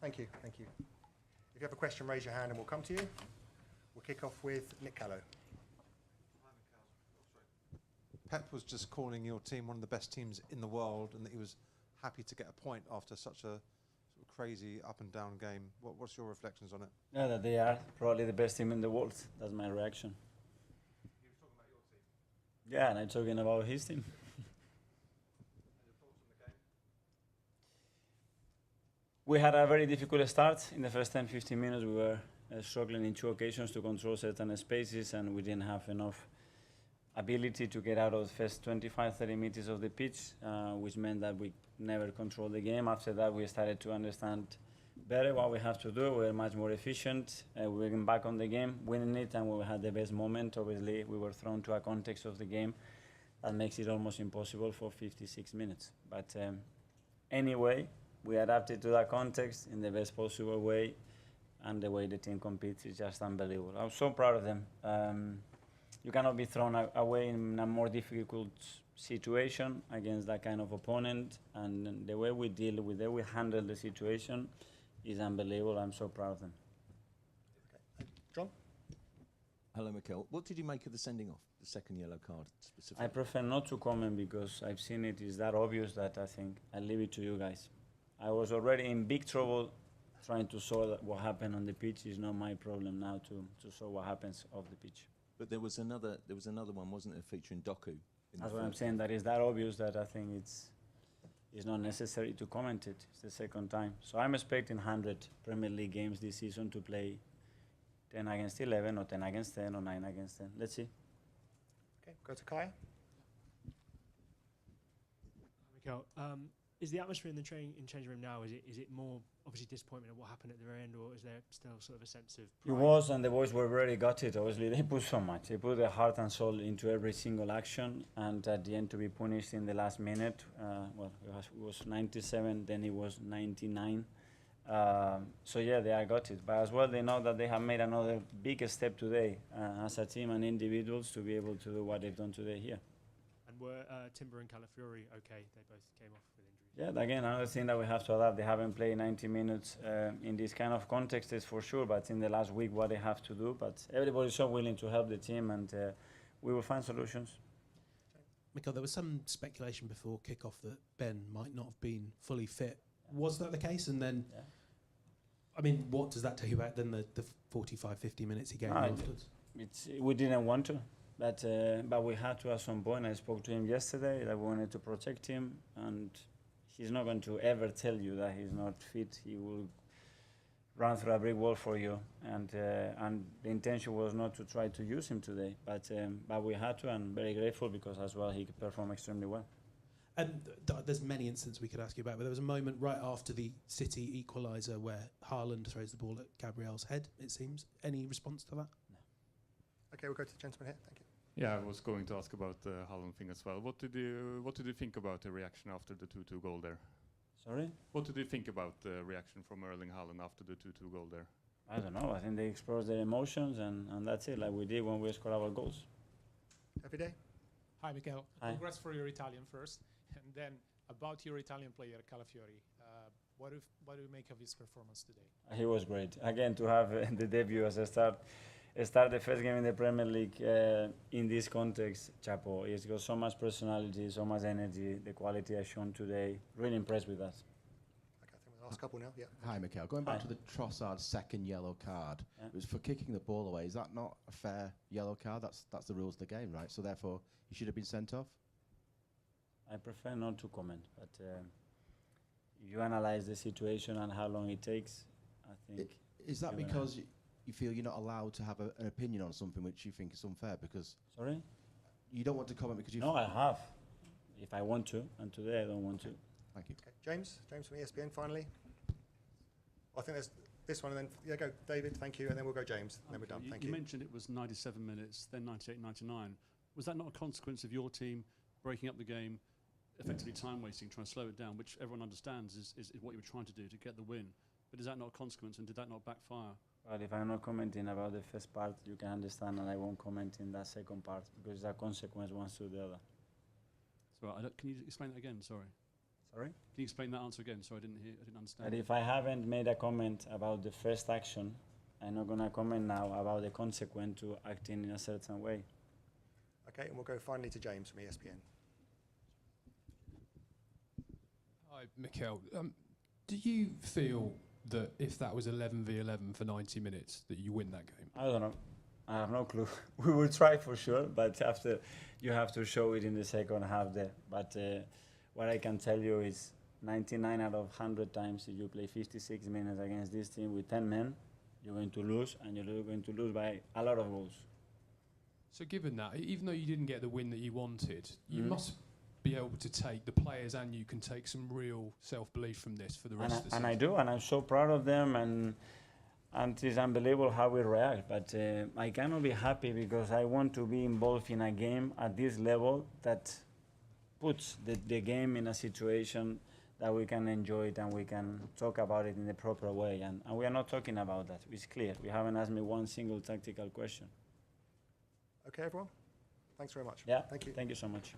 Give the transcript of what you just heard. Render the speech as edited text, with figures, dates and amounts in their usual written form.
Thank you, thank you. If you have a question, raise your hand and we'll come to you. We'll kick off with Nick Callow. Pep was just calling your team one of the best teams in the world, and that he was happy to get a point after such a sort of crazy up and down game. What's your reflections on it? Yeah, that they are probably the best team in the world. That's my reaction. He was talking about your team. Yeah, and I'm talking about his team. And your thoughts on the game? We had a very difficult start. In the first 10-15 minutes, we were struggling in two occasions to control certain spaces, and we didn't have enough ability to get out of the first 25-30 meters of the pitch, which meant that we never controlled the game. After that, we started to understand better what we have to do. We were much more efficient. We were back on the game, winning it, and when we had the best moment, obviously, we were thrown to a context of the game that makes it almost impossible for 56 minutes. But anyway, we adapted to that context in the best possible way, and the way the team competes is just unbelievable. I'm so proud of them. You cannot be thrown away in a more difficult situation against that kind of opponent, and the way we deal with it, we handle the situation is unbelievable. I'm so proud of them. Okay. John? Hello, Mikel. What did you make of the sending off, the second yellow card specifically? I prefer not to comment because I've seen it is that obvious that I think I'll leave it to you guys. I was already in big trouble trying to solve what happened on the pitch. It's not my problem now to solve what happens off the pitch. But there was another one, wasn't there, featuring Doku? That's what I'm saying. That is that obvious that I think it's not necessary to comment it. It's the second time. So I'm expecting 100 Premier League games this season to play 10 against 11 or 10 against 10 or 9 against 10. Let's see. Okay, go to Kaya. Mikel, is the atmosphere in the changing room now, is it more obviously disappointment at what happened at the very end, or is there still sort of a sense of pride? It was, and the boys were very gutted. Obviously, they put so much. They put their heart and soul into every single action, and at the end to be punished in the last minute, well, it was 97, then it was 99. So yeah, they are gutted. But as well, they know that they have made another big step today as a team and individuals to be able to do what they've done today here. And were Timber and Calafiori okay? They both came off with injuries. Yeah, again, another thing that we have to adapt. They haven't played 90 minutes in this kind of context, is for sure, but in the last week, what they have to do. But everybody's so willing to help the team, and we will find solutions. Mikel, there was some speculation before kick-off that Ben might not have been fully fit. Was that the case? And then, I mean, what does that tell you about then the 45, 50 minutes he gave afterwards? We didn't want to, but we had to at some point. I spoke to him yesterday that we wanted to protect him, and he's not going to ever tell you that he's not fit. He will run through a brick wall for you, and the intention was not to try to use him today, but we had to, and very grateful because as well he performed extremely well. And there's many instances we could ask you about, but there was a moment right after the City equaliser where Haaland throws the ball at Gabriel's head, it seems. Any response to that? No. Okay, we'll go to the gentleman here. Thank you. Yeah, I was going to ask about the Haaland thing as well. What did you think about the reaction after the 2-2 goal there? Sorry? What did you think about the reaction from Erling Haaland after the 2-2 goal there? I don't know. I think they expressed their emotions, and that's it, like we did when we scored our goals. Every day. Hi, Mikel. Hi. Congrats for your Italian first. And then about your Italian player, Calafiori. What do you make of his performance today? He was great. Again, to have the debut as a start the first game in the Premier League in this context, Chapo. He's got so much personality, so much energy, the quality has shown today. Really impressed with us. Okay, I think we'll last couple now. Yeah. Hi, Mikel. Going back Hi. to the Trossard second yellow card, Yeah. it was for kicking the ball away. Is that not a fair yellow card? That's the rules of the game, right? So therefore, he should have been sent off? I prefer not to comment, but you analyze the situation and how long it takes, I think. Is that you're gonna- because you feel you're not allowed to have an opinion on something which you think is unfair? Because Sorry? you don't want to comment because you... No, I have. If I want to, and today I don't want to. Thank you. Okay, James from ESPN finally. I think there's this one, and then yeah, go David. Thank you, and then we'll go James, and then we're done. Thank you. You mentioned it was 97 minutes, then 98, 99. Was that not a consequence of your team breaking up the game, effectively time wasting, trying to slow it down, which everyone understands is what you were trying to do to get the win? But is that not a consequence, and did that not backfire? Well, if I'm not commenting about the first part, you can understand, and I won't comment in that second part because it's a consequence one to the other. So can you explain that again? Sorry. Sorry? Can you explain that answer again? Sorry, I didn't understand. But if I haven't made a comment about the first action, I'm not going to comment now about the consequence to acting in a certain way. Okay, and we'll go finally to James from ESPN. Hi, Mikel. Do you feel that if that was 11v11 for 90 minutes, that you win that game? I don't know. I have no clue. We will try for sure, but after you have to show it in the second half there. But what I can tell you is 99 out of 100 times if you play 56 minutes against this team with 10 men, you're going to lose, and you're going to lose by a lot of goals. So given that, even though you didn't get the win that you wanted, you must be able to take, the players and you can take some real self-belief from this for the rest of the season. And I do, and I'm so proud of them, and it's unbelievable how we react. But I cannot be happy because I want to be involved in a game at this level that puts the game in a situation that we can enjoy it and we can talk about it in the proper way. And we are not talking about that. It's clear. We haven't asked me one single tactical question. Okay, everyone? Thanks very much. Yeah. Thank you. Thank you so much.